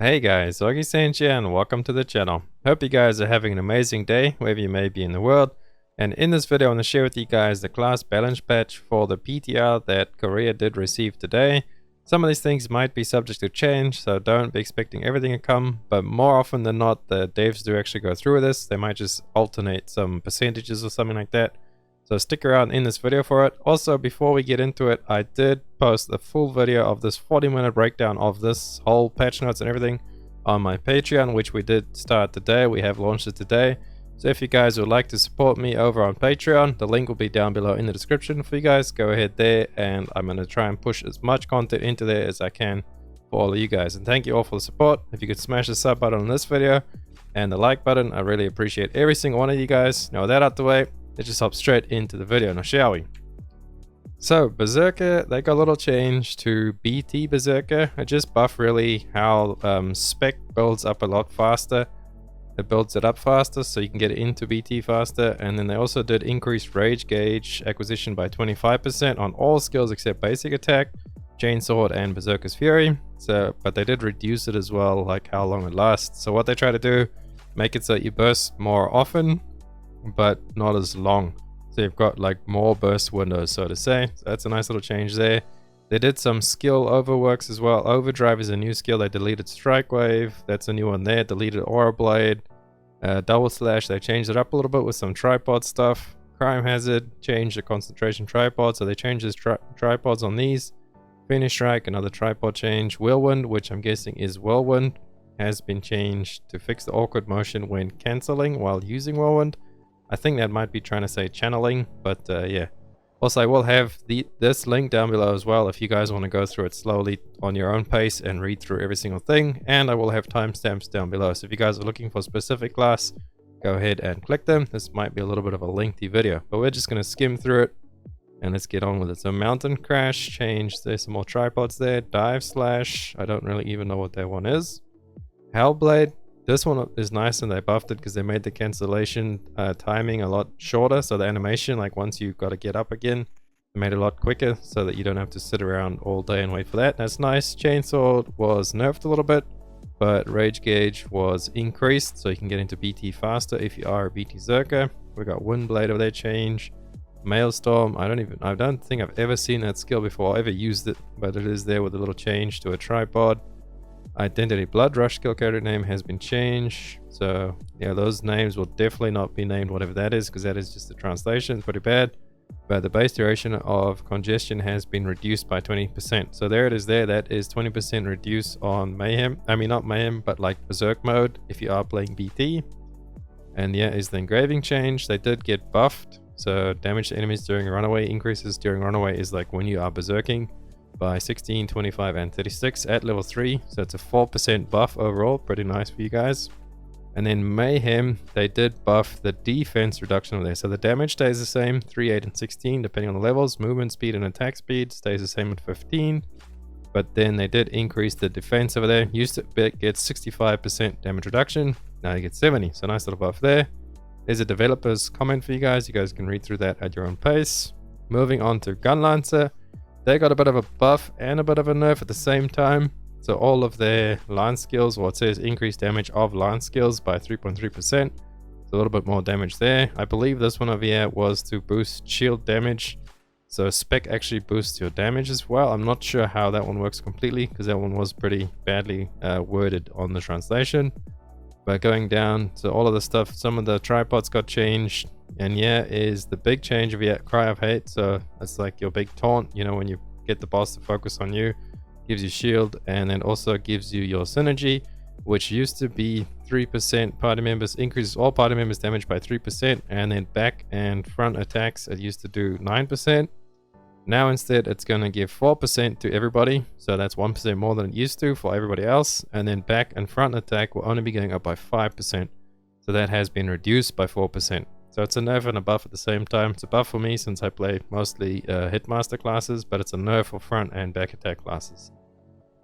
Hey guys, Augie here and welcome to the channel. Hope you guys are having an amazing day wherever you may be in the world. And in this video I want to share with you guys the class balance patch for the PTR that Korea did receive today. Some of these things might be subject to change, so don't be expecting everything to come, but more often than not the devs do actually go through with this. They might just alternate some percentages or something like that. So stick around in this video for it. Also, before we get into it, I did post a full video of this 40-minute breakdown of this whole patch notes and everything on my Patreon, which we did start today. We have launched it today. So if you guys would like to support me over on Patreon, the link will be down below in the description for you guys. Go ahead there, and I'm going to try and push as much content into there as I can for all of you guys. And thank you all for the support. If you could smash the sub button on this video and the like button, I really appreciate every single one of you guys. Now with that out the way, let's just hop straight into the video now, shall we? So Berserker, they got a little change to BT Berserker. It just buffed really how spec builds up a lot faster. It builds it up faster so you can get into BT faster. And then they also did increase rage gauge acquisition by 25% on all skills except basic attack, chainsword and Berserker's Fury. So, but they did reduce it as well, like how long it lasts. So what they try to do, make it so you burst more often but not as long, so you've got like more burst windows, so to say. So that's a nice little change there. They did some skill overworks as well. Overdrive is a new skill. They deleted Strike Wave, that's a new one there. Deleted Aura Blade, Double Slash, they changed it up a little bit with some tripod stuff. Crime Hazard changed the concentration tripod, so they changed his tripods on these. Finish Strike, another tripod change. Whirlwind, which I'm guessing is Whirlwind, has been changed to fix the awkward motion when cancelling while using Whirlwind. I think that might be trying to say channeling, but yeah. Also, I will have this link down below as well if you guys want to go through it slowly on your own pace and read through every single thing. And I will have timestamps down below, so if you guys are looking for a specific class, go ahead and click them. This might be a little bit of a lengthy video, but we're just going to skim through it and let's get on with it. So Mountain Crash changed. There's some more tripods there. Dive Slash, I don't really even know what that one is. Hellblade. This one is nice, and they buffed it because they made the cancellation timing a lot shorter. So the animation, like once you've got to get up again, they made it a lot quicker so that you don't have to sit around all day and wait for that. That's nice. Chainsword was nerfed a little bit, but Rage Gauge was increased so you can get into BT faster if you are a BT Berserker. We got Windblade over there change. Maelstrom, I don't think I've ever seen that skill before. I ever used it, but it is there with a little change to a tripod. Identity Blood Rush skill character name has been changed, so yeah, those names will definitely not be named whatever that is, because that is just a translation. It's pretty bad. But the base duration of congestion has been reduced by 20%, so there it is there. That is 20% reduce on Mayhem, I mean not Mayhem, but like Berserk mode if you are playing BT. And yeah, is the engraving change. They did get buffed, so damage to enemies during runaway increases during runaway is like when you are berserking by 16, 25 and 36 at level 3, so it's a 4% buff overall. Pretty nice for you guys. And then Mayhem, they did buff the defense reduction over there, so the damage stays the same, 3, 8 and 16 depending on the levels. Movement speed and attack speed stays the same at 15, but then they did increase the defense over there. Used to get 65% damage reduction, now you get 70, so nice little buff there. There's a developer's comment for you guys can read through that at your own pace. Moving on to Gunlancer, they got a bit of a buff and a bit of a nerf at the same time. So all of their lance skills, well, it says increased damage of lance skills by 3.3%. A little bit more damage there. I believe this one over here was to boost shield damage. So spec actually boosts your damage as well. I'm not sure how that one works completely, because that one was pretty badly worded on the translation. But going down to all of the stuff, some of the tripods got changed. And yeah, is the big change of your Cry of Hate. So it's like your big taunt, you know, when you get the boss to focus on you, gives you shield, and then also gives you your synergy, which used to be 3% party members, increases all party members damage by 3%, and then back and front attacks it used to do 9%. Now instead it's going to give 4% to everybody, so that's 1% more than it used to for everybody else, and then back and front attack will only be going up by 5%, so that has been reduced by 4%. So it's a nerf and a buff at the same time. It's a buff for me since I play mostly Hitmaster classes, but it's a nerf for front and back attack classes.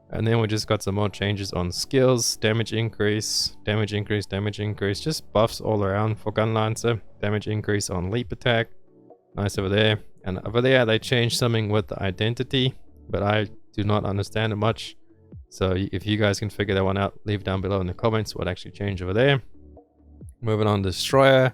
And then we just got some more changes on skills. Damage increase, damage increase, damage increase. Just buffs all around for Gunlancer. Damage increase on leap attack. Nice over there. And over there they changed something with the identity, but I do not understand it much. So if you guys can figure that one out, leave down below in the comments what actually changed over there. Moving on, Destroyer.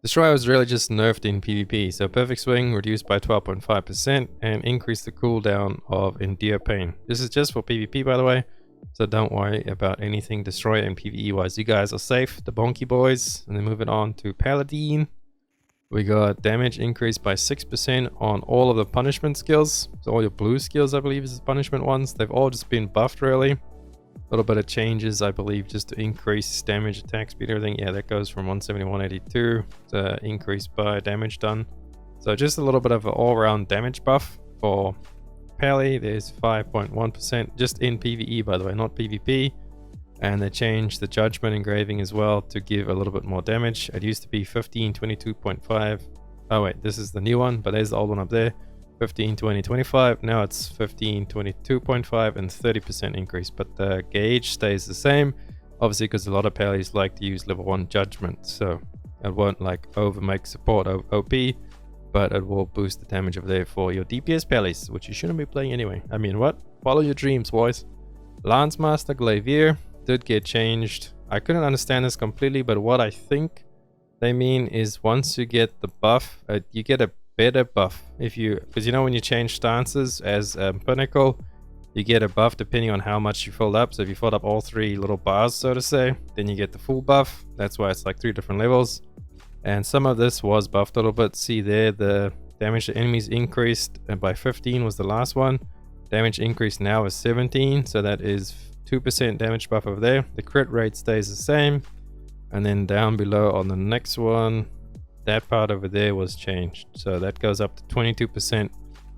Destroyer was really just nerfed in PvP. So Perfect Swing reduced by 12.5% and increased the cooldown of Endure Pain. This is just for PvP, by the way. So don't worry about anything Destroyer and PvE wise. You guys are safe, the Bonky Boys. And then moving on to Paladin. We got damage increased by 6% on all of the punishment skills. So all your blue skills, I believe, is the punishment ones. They've all just been buffed, really. A little bit of changes, I believe, just to increase damage, attack speed, everything. Yeah, that goes from 170 to 182 to increase by damage done. So just a little bit of an all-round damage buff for Pally. There's 5.1% just in PvE, by the way, not PvP. And they changed the judgment engraving as well to give a little bit more damage. It used to be 1522.5. Oh wait, this is the new one, but there's the old one up there. 15, 20, 25. Now it's 15, 22.5 and 30% increase, but the gauge stays the same. Obviously, because a lot of Pallies like to use level 1 judgment, so it won't like over make support OP, but it will boost the damage over there for your DPS Pallies, which you shouldn't be playing anyway. I mean, what? Follow your dreams, boys. Lance Master Glavier did get changed. I couldn't understand this completely, but what I think they mean is once you get the buff, you get a better buff. If you, because you know when you change stances as Pinnacle, you get a buff depending on how much you filled up. So if you filled up all 3 little bars, so to say, then you get the full buff. That's why it's like 3 different levels. And some of this was buffed a little bit. See there, the damage to enemies increased by 15 was the last one. Damage increase now is 17, so that is 2% damage buff over there. The crit rate stays the same. And then down below on the next one, that part over there was changed. So that goes up to 22%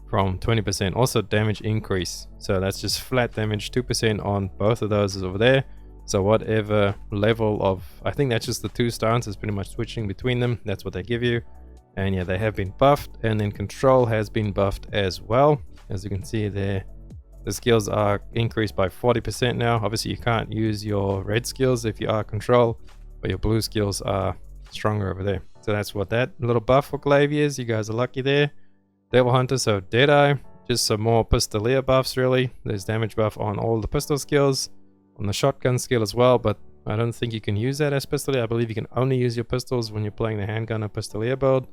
from 20%. Also damage increase. So that's just flat damage, 2% on both of those is over there. So whatever level of, I think that's just the 2 stances, pretty much switching between them. That's what they give you. And yeah, they have been buffed. And then control has been buffed as well. As you can see there, the skills are increased by 40% now. Obviously, you can't use your red skills if you are control, but your blue skills are stronger over there. So that's what that little buff for Glavier is. You guys are lucky there. Devil Hunter, so Deadeye, just some more Pistolier buffs really. There's damage buff on all the pistol skills, on the shotgun skill as well, but I don't think you can use that as Pistolier. I believe you can only use your pistols when you're playing the handgun or Pistolier build.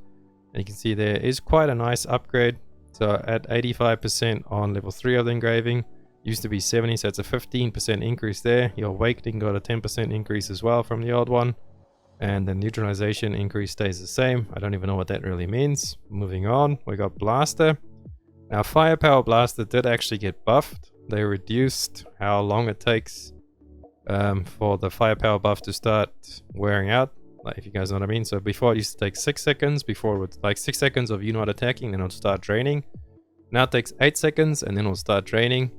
And you can see there is quite a nice upgrade. So at 85% on level 3 of the engraving, used to be 70, so it's a 15% increase there. Your Awakening got a 10% increase as well from the old one. And the neutralization increase stays the same. I don't even know what that really means. Moving on, we got Blaster. Now Firepower Blaster did actually get buffed. They reduced how long it takes for the Firepower buff to start wearing out. Like, if you guys know what I mean. So before it used to take 6 seconds, before it would like 6 seconds of you not attacking, then it'll start draining. Now it takes 8 seconds and then it'll start draining.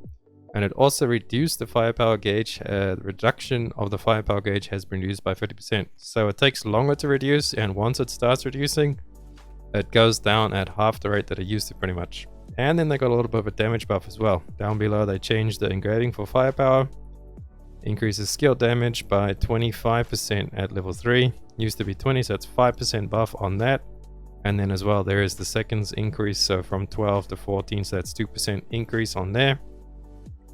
And it also reduced the firepower gauge. The reduction of the firepower gauge has been reduced by 50%. So it takes longer to reduce, and once it starts reducing, it goes down at half the rate that it used to pretty much. And then they got a little bit of a damage buff as well. Down below they changed the engraving for firepower. Increases skill damage by 25% at level 3. Used to be 20, so it's 5% buff on that. And then as well there is the seconds increase, so from 12 to 14, so that's 2% increase on there.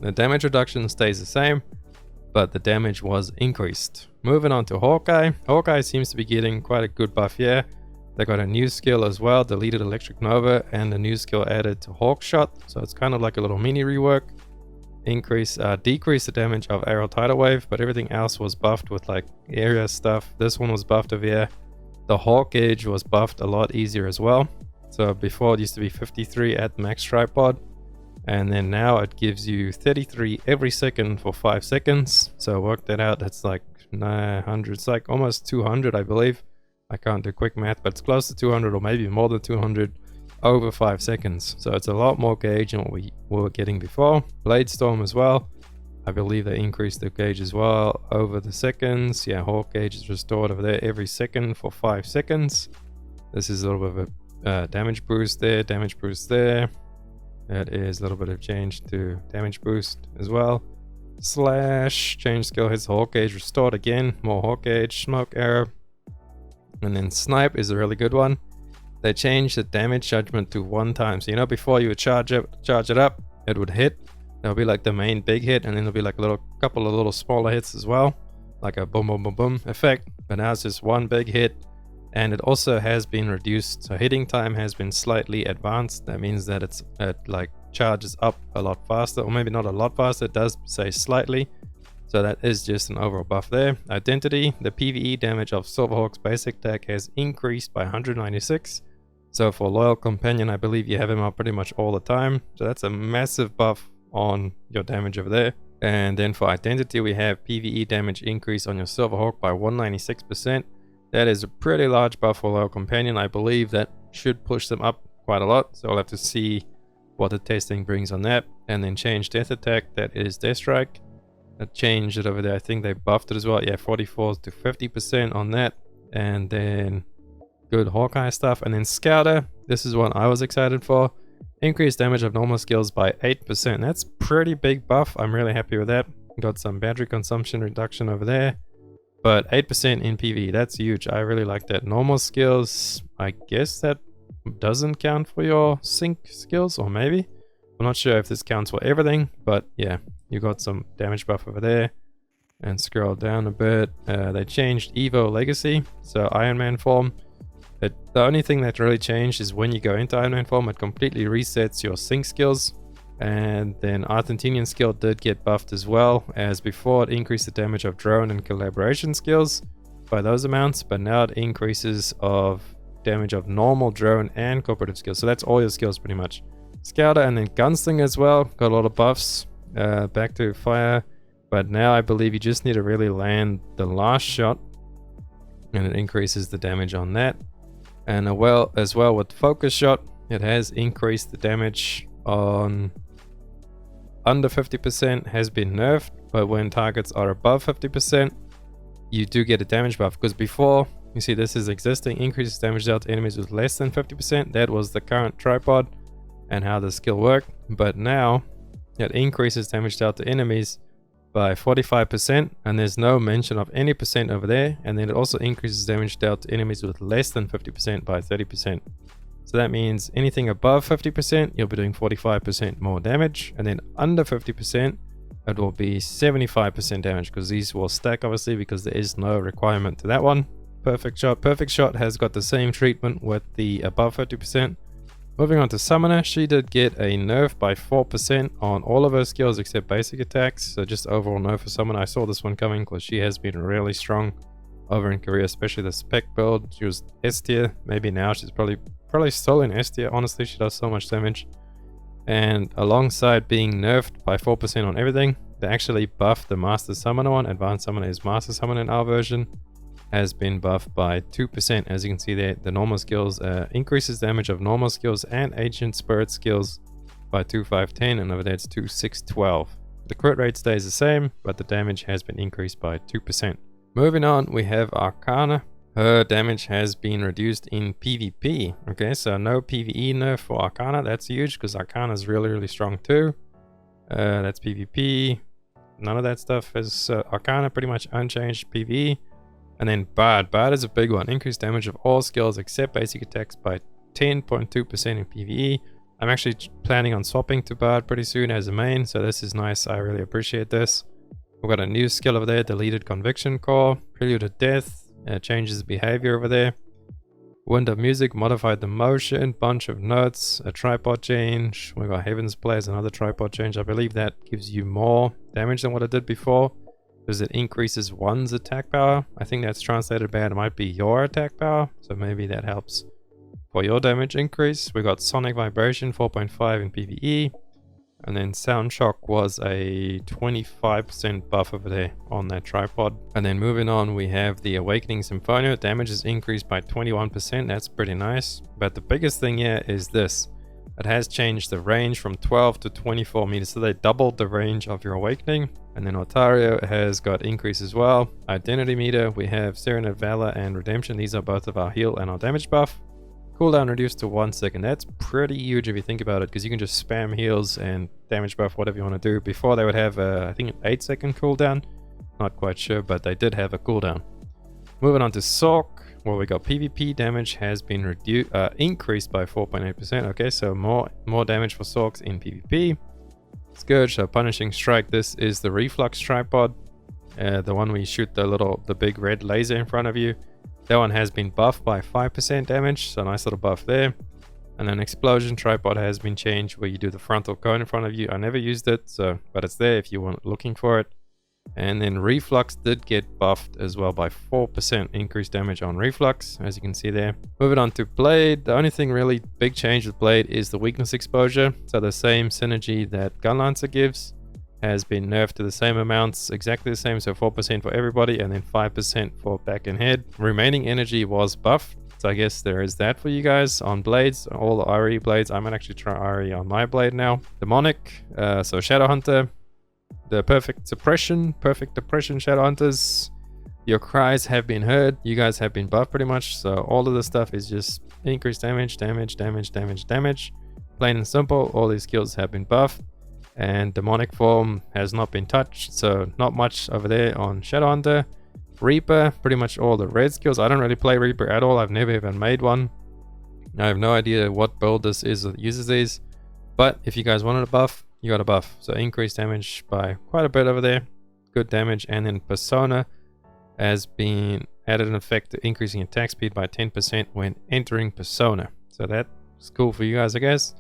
The damage reduction stays the same, but the damage was increased. Moving on to Hawkeye. Hawkeye seems to be getting quite a good buff here. They got a new skill as well, deleted Electric Nova, and a new skill added to Hawk Shot. So it's kind of like a little mini rework. Decrease the damage of Arrow Tidal Wave, but everything else was buffed with like area stuff. This one was buffed over here. The Hawk Gauge was buffed a lot easier as well. So before it used to be 53 at max tripod. And then now it gives you 33 every second for 5 seconds. So work that out. That's like 900. It's like almost 200, I believe. I can't do quick math, but it's close to 200 or maybe more than 200 over 5 seconds. So it's a lot more gauge than what we were getting before. Blade Storm as well. I believe they increased the gauge as well over the seconds. Yeah, Hawk Gauge is restored over there every second for 5 seconds. This is a little bit of a damage boost there, damage boost there. That is a little bit of change to damage boost as well. Slash, change skill hits, Hawk Gauge restored again. More Hawk Gauge, Smoke Arrow. And then Snipe is a really good one. They changed the damage judgment to 1 time. So you know before you would charge it up, it would hit. There'll be like the main big hit, and then there'll be like a couple of little smaller hits as well, like a boom boom boom boom effect. But now it's just one big hit, and it also has been reduced, so hitting time has been slightly advanced. That means that it like charges up a lot faster, or maybe not a lot faster, it does say slightly. So that is just an overall buff there. Identity, the PvE damage of Silverhawk's basic attack has increased by 196. So for Loyal Companion, I believe you have him up pretty much all the time. So that's a massive buff on your damage over there. And then for Identity, we have PvE damage increase on your Silverhawk by 196%. That is a pretty large buff for Loyal Companion. I believe that should push them up quite a lot. So I'll have to see what the testing brings on that. And then change Death Attack, that is Death Strike. I changed it over there. I think they buffed it as well. Yeah, 44 to 50% on that. And then good Hawkeye stuff. And then Scouter, this is one I was excited for. Increased damage of normal skills by 8%. That's pretty big buff. I'm really happy with that. Got some battery consumption reduction over there. But 8% in PvE, that's huge. I really like that. Normal skills, I guess that doesn't count for your sync skills, or maybe. I'm not sure if this counts for everything, but yeah, you got some damage buff over there. And scroll down a bit. They changed Evo Legacy, so Iron Man form. The only thing that really changed is when you go into Iron Man form, it completely resets your sync skills. And then Argentinian skill did get buffed as well. As before, it increased the damage of drone and collaboration skills by those amounts, but now it increases of damage of normal drone and cooperative skills. So that's all your skills pretty much. Scouter and then Gunslinger as well, got a lot of buffs, back to fire, but now I believe you just need to really land the last shot, and it increases the damage on that. And as well with focus shot, it has increased the damage on under 50%, has been nerfed, but when targets are above 50%, you do get a damage buff, because before, you see this is existing, increases damage dealt to enemies with less than 50%, that was the current tripod and how the skill worked. But now it increases damage dealt to enemies by 45%, and there's no mention of any percent over there. And then it also increases damage dealt to enemies with less than 50% by 30%. So that means anything above 50%, you'll be doing 45% more damage, and then under 50%, it will be 75% damage, because these will stack obviously, because there is no requirement to that one. Perfect Shot. Perfect Shot has got the same treatment with the above 50%. Moving on to Summoner, she did get a nerf by 4% on all of her skills except basic attacks. So just overall nerf for Summoner. I saw this one coming because she has been really strong over in Korea, especially the spec build. She was S tier. Maybe now she's probably still in S tier. Honestly, she does so much damage. And alongside being nerfed by 4% on everything, they actually buffed the Master Summoner one. Advanced Summoner is Master Summoner in our version. Has been buffed by 2%. As you can see there, the normal skills increases damage of normal skills and ancient spirit skills by 2, 5, 10, and over there it's 2, 6, 12. The crit rate stays the same, but the damage has been increased by 2%. Moving on, we have Arcana. Her damage has been reduced in PvP. Okay, so no PvE nerf for Arcana. That's huge, because Arcana is really, really strong too. That's PvP. None of that stuff is Arcana, pretty much unchanged PvE. And then Bard. Bard is a big one. Increased damage of all skills except basic attacks by 10.2% in PvE. I'm actually planning on swapping to Bard pretty soon as a main, so this is nice. I really appreciate this. We've got a new skill over there, Deleted Conviction Core. Prelude to Death. Changes behavior over there. Wind of Music. Modified the motion. Bunch of notes. A tripod change. We've got Heaven's Blaze. Another tripod change. I believe that gives you more damage than what it did before, because it increases one's attack power. I think that's translated bad. It might be your attack power, so maybe that helps for your damage increase. We got Sonic Vibration 4.5 in PvE, and then Sound Shock was a 25% buff over there on that tripod. And then moving on, we have the Awakening Symphonia. Damage is increased by 21%. That's pretty nice. But the biggest thing here is this. It has changed the range from 12 to 24 meters, so they doubled the range of your Awakening. And then Otario has got increase as well. Identity meter, we have Serenade Valor and Redemption. These are both of our heal and our damage buff. Cooldown reduced to 1 second. That's pretty huge if you think about it, because you can just spam heals and damage buff, whatever you want to do. Before they would have, I think, an 8-second cooldown. Not quite sure, but they did have a cooldown. Moving on to Sork, where we got PvP damage has been increased by 4.8%. Okay, so more damage for Sorks in PvP. Scourge, so Punishing Strike. This is the Reflux tripod. The one where you shoot the big red laser in front of you. That one has been buffed by 5% damage, so nice little buff there. And then Explosion tripod has been changed where you do the frontal cone in front of you. I never used it, but it's there if you want looking for it. And then Reflux did get buffed as well by 4% increased damage on Reflux, as you can see there. Moving on to Blade. The only thing really big change with Blade is the weakness exposure. So the same synergy that Gunlancer gives has been nerfed to the same amounts, exactly the same. So 4% for everybody and then 5% for back and head. Remaining energy was buffed. So I guess there is that for you guys on blades, all the RE blades. I might actually try RE on my blade now. Demonic, so Shadowhunter. The perfect depression Shadowhunters. Your cries have been heard. You guys have been buffed pretty much. So all of this stuff is just increased damage. Plain and simple. All these skills have been buffed. And demonic form has not been touched. So not much over there on Shadowhunter. Reaper, pretty much all the red skills. I don't really play Reaper at all. I've never even made one. I have no idea what build this is that uses these. But if you guys wanted a buff, you got a buff. So increased damage by quite a bit over there. Good damage. And then Persona has been added an effect to increasing attack speed by 10% when entering Persona. So that's cool for you guys, I guess.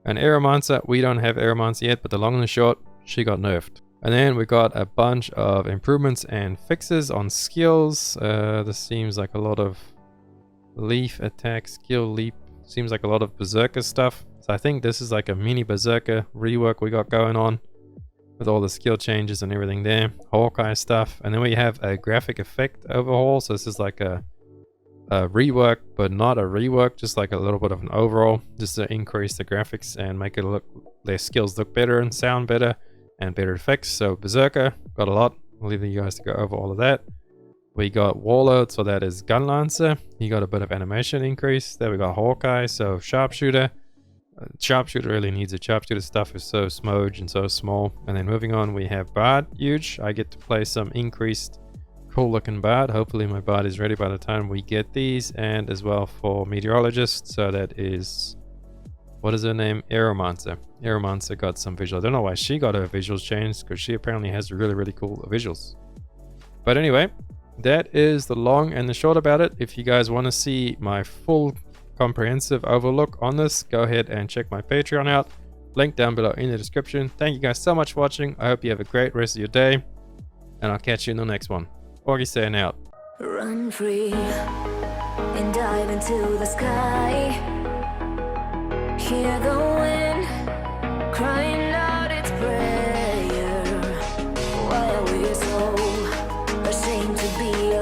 And AeroMancer, we don't have AeroMancer yet, but the long and the short, she got nerfed. And then we got a bunch of improvements and fixes on skills. This seems like a lot of leaf attack, skill leap. Seems like a lot of Berserker stuff. So I think this is like a mini Berserker rework we got going on with all the skill changes and everything there. Hawkeye stuff. And then we have a graphic effect overhaul. So this is like a rework, but not a rework, just like a little bit of an overhaul, just to increase the graphics and make it look, their skills look better and sound better and better effects. So Berserker got a lot. I'll leave you guys to go over all of that. We got Warlord, so that is Gunlancer. He got a bit of animation increase. There we got Hawkeye, so Sharpshooter. Sharpshooter really needs it. Sharpshooter stuff is so smudge and so small. And then moving on, we have Bard, huge. I get to play some increased cool looking Bard. Hopefully my Bard is ready by the time we get these. And as well for Meteorologist, so that is, what is her name? AeroMancer. AeroMancer got some visuals. I don't know why she got her visuals changed, because she apparently has really cool visuals. But anyway, that is the long and the short about it. If you guys want to see my full comprehensive overlook on this, go ahead and check my Patreon out. Link down below in the description. Thank you guys so much for watching. I hope you have a great rest of your day, and I'll catch you in the next one. Augie saying out. Run free and dive into the sky. Hear the wind crying